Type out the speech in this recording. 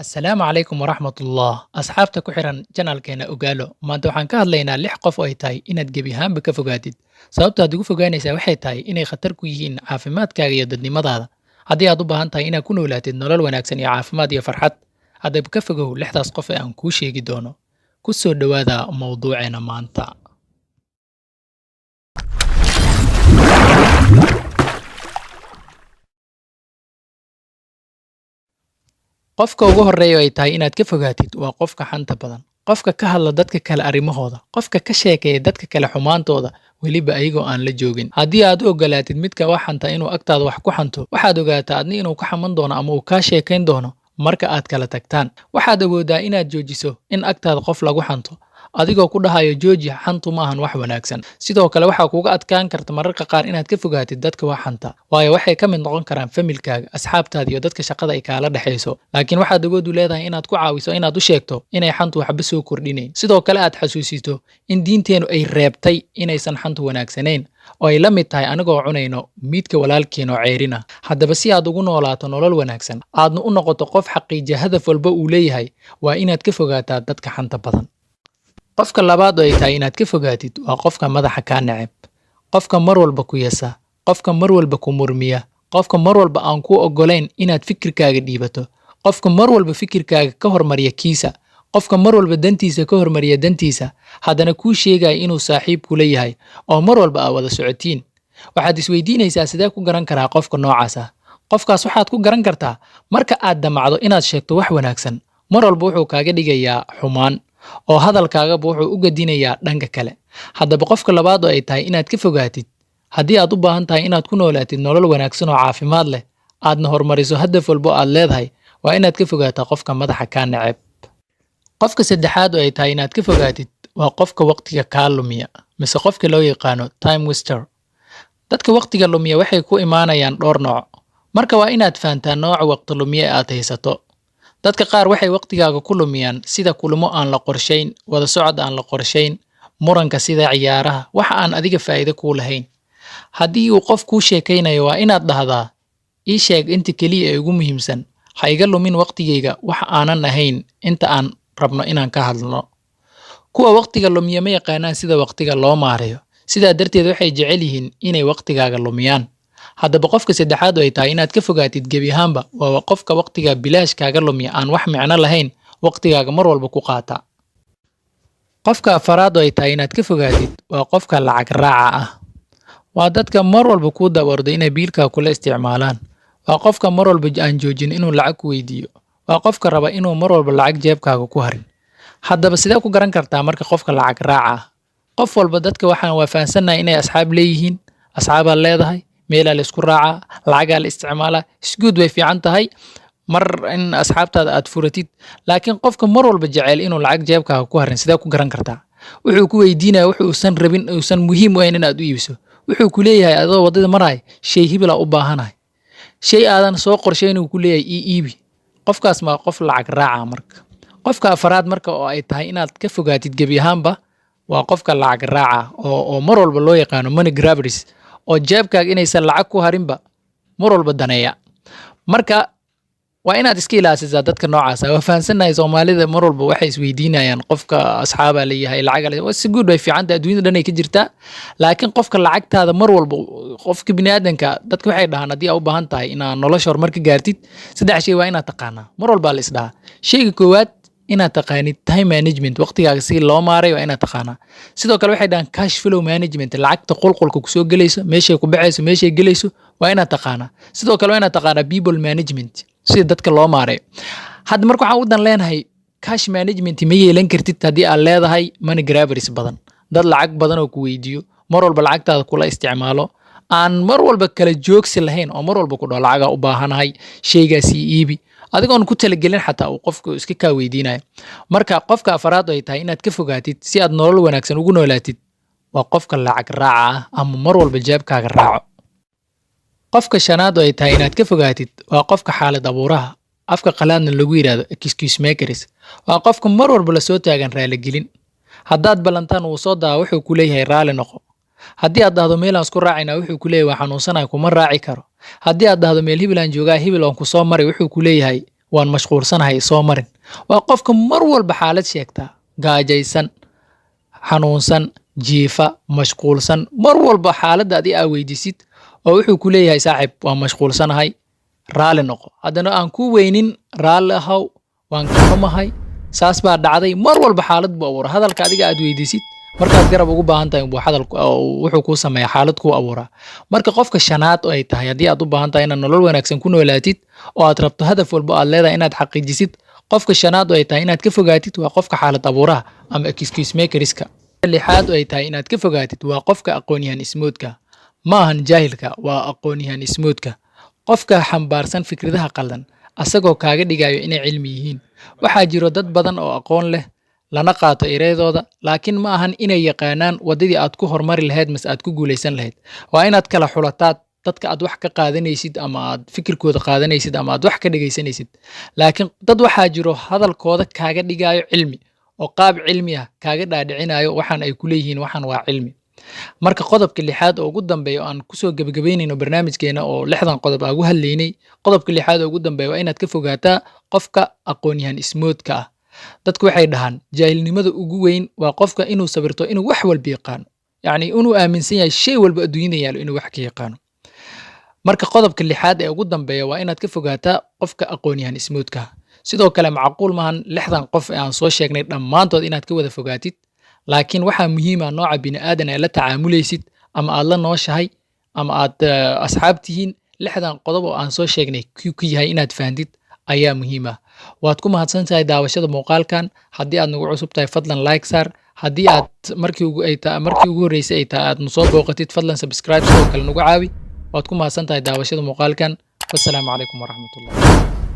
Asalaamu calaykum waraxmatullah asxaabta ku xiran janaalkeena ogaalo maanta waxaan ka hadlaynaa 6 qof oo ay tahay inaad gebi ahaanba ka fogaatid sababta aad ugu fogaanaysaa waxay tahay inay khatar ku yihiin caafimaadkaaga iyo dadnimadaada haddii aad u baahan tahay inaad ku noolaatid nolol wanaagsan iyo caafimaad iyo farxad haddaba ka fogow 6daas qof ee aan kuu sheegi doono ku soo dhowaada mowduuceena maanta qofka ugu horeeya oo ay tahay inaad ka fogaatid waa qofka xanta badan qofka ka hadla dadka kale arrimahooda qofka ka sheekeeya dadka kale xumaantooda weliba ayagoo aan la joogin haddii aad u ogolaatid midka wax xanta inuu agtaada wax ku xanto waxaad ogaataa adni inuu ka xaman doono ama uu kaa sheekayn doono marka aad kala tagtaan waxaad awoodaa inaad joojiso in agtaada qof lagu xanto adigoo ku dhahayo jooji xantu maahan wax wanaagsan sidoo kale waxaa kuga adkaan karta mararka qaar inaad ka fogaatid dadka wax xanta waayo waxay ka mid noqon karaan familkaaga asxaabtaada iyo dadka shaqada ay kaala dhexayso laakiin waxaad awood u leedahay inaad ku caawiso inaad u sheegto inay xantu waxba soo kordhinayn sidoo kale aad xasuusito in diinteenu ay reebtay inaysan xantu wanaagsanayn oo ay la mid tahay anigoo cunayno miidka walaalkeen oo ceerina haddaba si aad ugu noolaato nolol wanaagsan aadna u noqoto qof xaqiija hadaf walba uu leeyahay waa inaad ka fogaataa dadka xanta badan qofka labaad oo ay tahay inaad ka fogaatid waa qofka madaxa kaa neceb qofka mar walba ku yasa qofka mar walba ku murmiya qofka mar walba aan ku ogolayn inaad fikirkaaga dhiibato qofka mar walba fikirkaaga ka hormariya kiisa qofka mar walba dantiisa ka hormariya dantiisa haddana kuu sheegaya inuu saaxiib kula yahay oo mar walba aa wada socotiin waxaad isweydiinaysaa sidee ku garan karaa qofka noocaas ah qofkaas waxaad ku garan kartaa marka aad damacdo inaad sheegto wax wanaagsan mar walba wuxuu kaaga dhigayaa xumaan oo hadalkaagaba wuxuu u gadinayaa dhanka kale haddaba qofka labaad oo ay tahay inaad ka fogaatid haddii aad u baahan tahay inaad ku noolaatid nolol wanaagsan oo caafimaad leh aadna horumariso hadaf walbo aad leedahay waa inaad ka fogaataa qofka madaxa kaa neceb qofka saddexaad oo ay tahay inaad ka fogaatid waa qofka waqtiga kaa lumiya mise qofka loo yaqaano time waster dadka waqtiga lumiya waxay ku imaanayaan dhowr nooc marka waa inaad fahantaa nooca waqti lumiya ee aad haysato dadka qaar waxay waqtigaaga ku lumiyaan sida kulamo aan la qorshayn wada socod aan la qorshayn muranka sida ciyaaraha waxa aan adiga faa'iido kuu lahayn haddii uu qof kuu sheekaynayo waa inaad dhahdaa ii sheeg inta keliya ee ugu muhiimsan ha iga lumin waqtigayga wax aanan ahayn inta aan rabno inaan ka hadlno kuwa waqtiga lumiya ma yaqaanaan sida waqtiga loo maareeyo sidaa darteed waxay jecel yihiin inay waqtigaaga lumiyaan haddaba qofka saddexaad oo ay tahay inaad ka fogaatid gebi ahaanba waa qofka waqtiga bilaash kaaga lumiya aan wax micno lahayn waqtigaaga mar walba ku qaata qofka afaraad oo ay tahay inaad ka fogaatid waa qofka lacag raaca ah waa dadka mar walba kuu dawardo inay biilkaaga kula isticmaalaan waa qofka mar walba aan joojin inuu lacag ku weydiiyo waa qofka raba inuu mar walba lacag jeebkaaga ku harin haddaba sidee ku garan kartaa marka qofka lacag raaca ah qof walba dadka waxaan waa fahansannahay inay asxaab leeyihiin asxaabaad leedahay meelaa la isku raacaa lacagaa la isticmaalaa isguud way fiican tahay mar in asxaabtaada aad furatid laakiin qofka mar walba jecel inuu lacag jeebkaaga ku harin sidee ku garan kartaa wuxuu ku weydiinaya wuxuusan rabin uusan muhiim u ahayn inaad u iibiso wuxuu ku leeyahay adoo waddada maraay shay hibil aa u baahanahay shay aadan soo qorshayn uu ku leeyahay ii iibi qofkaas ma qof lacag raaca marka qofka afaraad marka oo ay tahay inaad ka fogaatid gebi ahaanba waa qofka lacag raaca oo mar walba loo yaqaano money grabbers oo jeebkaaga inaysan lacag ku harinba mar walba daneeya marka waa inaad iska ilaasisaa dadka noocaas ah waa fahansannahay soomaalida mar walba waxay isweydiinayaan qofka asxaabaa leeyahay lacagaa si guud way fiican tahay adduunyada dhan ay ka jirtaa laakiin qofka lacagtaada mar walba qofka biniaadanka dadka waxay dhahaan haddii aa u baahan tahay inaad nolosha horumar ka gaartid 3 shay waa inaad taqaanaa mar walbaa la isdhahaa shayga koowaad inaad taqaanid time management waqtigaaga si loo maaray waa inaad taqaanaa sidoo kale waxay dhahaan cash flow management lacagta qulqulka kusoo gelayso meeshay ku baxayso meeshay gelayso waa inaad taqaanaa sidoo kale waa inaad taqaanaa people management sida dadka loo maareeyo hadda marka waxaan u dan leenahay cash management ma yeelan kartid haddii aad leedahay money grabbers badan dad lacag badan oo ku weydiiyo mar walba lacagtaada kula isticmaalo aan mar walba kala joogsi lahayn oo mar walba ku dhaho lacagaa u baahanahay shaygaas ii iibi adigoon ku talagelin xataa uu qofku iska kaa weydiinayo marka qofka afaraad oo ay tahay inaad ka fogaatid si aad nolol wanaagsan ugu noolaatid waa qofka lacag raaca ah ama mar walba jeebkaaga raaco qofka shanaad oo ay tahay inaad ka fogaatid waa qofka xaalad abuuraha afka qalaadna lagu yidhaahdo excuse makers waa qofka mar walba la soo taagan raaligelin haddaad ballantaan uu soo daa wuxuu ku leeyahay raali noqo haddii aad dhahdo meel aan isku raacayna wuxuu ku leeyahay waa xanuunsanahay kuma raaci karo haddii aad dhahdo meel hibil aan joogaa hibil aan ku soo maray wuxuu ku leeyahay waan mashquulsanahay soo marin. Waa qofka mar walba xaalad sheegta, gaajaysan, xanuunsan, jiifa, mashquulsan, mar walba xaaladda adii aa weydiisid oo wuxuu ku leeyahay saaxiib waan mashquulsanahay, raali noqo. Haddana aan ku weynin raali ahaw, waan ka xumahay, saas baa dhacday, mar walba xaalad buu abuuraa. Hadalka adiga aad weydiisid markaad garab ugu baahan tahay buu hadal wuxuu kuu sameeyaa xaalad kuu abuuraa. Marka qofka shanaad oo ay tahay haddii aad u baahan tahay inaad nolol wanaagsan ku noolaatid oo aad rabto hadaf walba aad leedahay inaad xaqiijisid, qofka shanaad oo ay tahay inaad ka fogaatid waa qofka xaalad abuuraha ama excuse makerska. Lixaad oo ay tahay inaad ka fogaatid waa qofka aqoon-yahan ismoodka. Ma ahan jaahilka, waa aqoon-yahan ismoodka. Qofka xambaarsan fikradaha qaldan asagoo kaaga dhigayo inay cilmi yihiin. Waxaa jiro dad badan oo aqoon leh lana qaato ereydooda, laakiin ma ahan inay yaqaanaan wadadii aad ku hormari lahayd mas aad ku guulaysan lahayd. Waa inaad kala xulataa dadka aad wax ka qaadanaysid ama aad fikirkooda qaadanaysid ama aad wax ka dhagaysanaysid. Laakiin dad waxaa jiro hadalkooda kaaga dhigayo cilmi oo qaab cilmi ah kaaga dhaadhicinayo waxaan ay ku leeyihiin waxaan waa cilmi. Marka qodobka lixaad oo ugu dambeeya aan kusoo gabagabeynayno barnaamijkeena oo 6 qodob aan ugu hadlaynay, qodobka lixaad oo ugu dambeeya waa inaad ka fogaataa qofka aqoon-yahan ismoodka ah. Dadku waxay dhahaan jaahilnimada ugu weyn waa qofka inuu sabirto inuu wax walba yaqaano, yacni inuu aaminsan yahay shay walba adduunyada yaalo inuu wax ka yaqaano. Marka qodobka lixaad ee ugu dambeeya waa inaad ka fogaataa qofka aqoon-yahan ismoodka ah. Sidoo kale macquul maahan 6 qof ee aan soo sheegnay dhammaantood inaad ka wada fogaatid, laakiin waxaa muhiim ah nooca bini'aadan ee la tacaamulaysid ama aad la nooshahay ama aad asxaab tihiin. 6 qodob oo aan soo sheegnay ku yahay inaad fahamtid ayaa muhiim ah. Waad ku mahadsantahay daawashada muuqaalkan. Haddii aad nagu cusub tahay fadlan like saar. Haddii aad markii ugu horeysay ay tahay aad nusoo booqatid fadlan subscribe sidoo kale nagu caawi. Waad ku mahadsantahay daawashada muuqaalkan. Wassalaamu calaykum waraxmatullahi.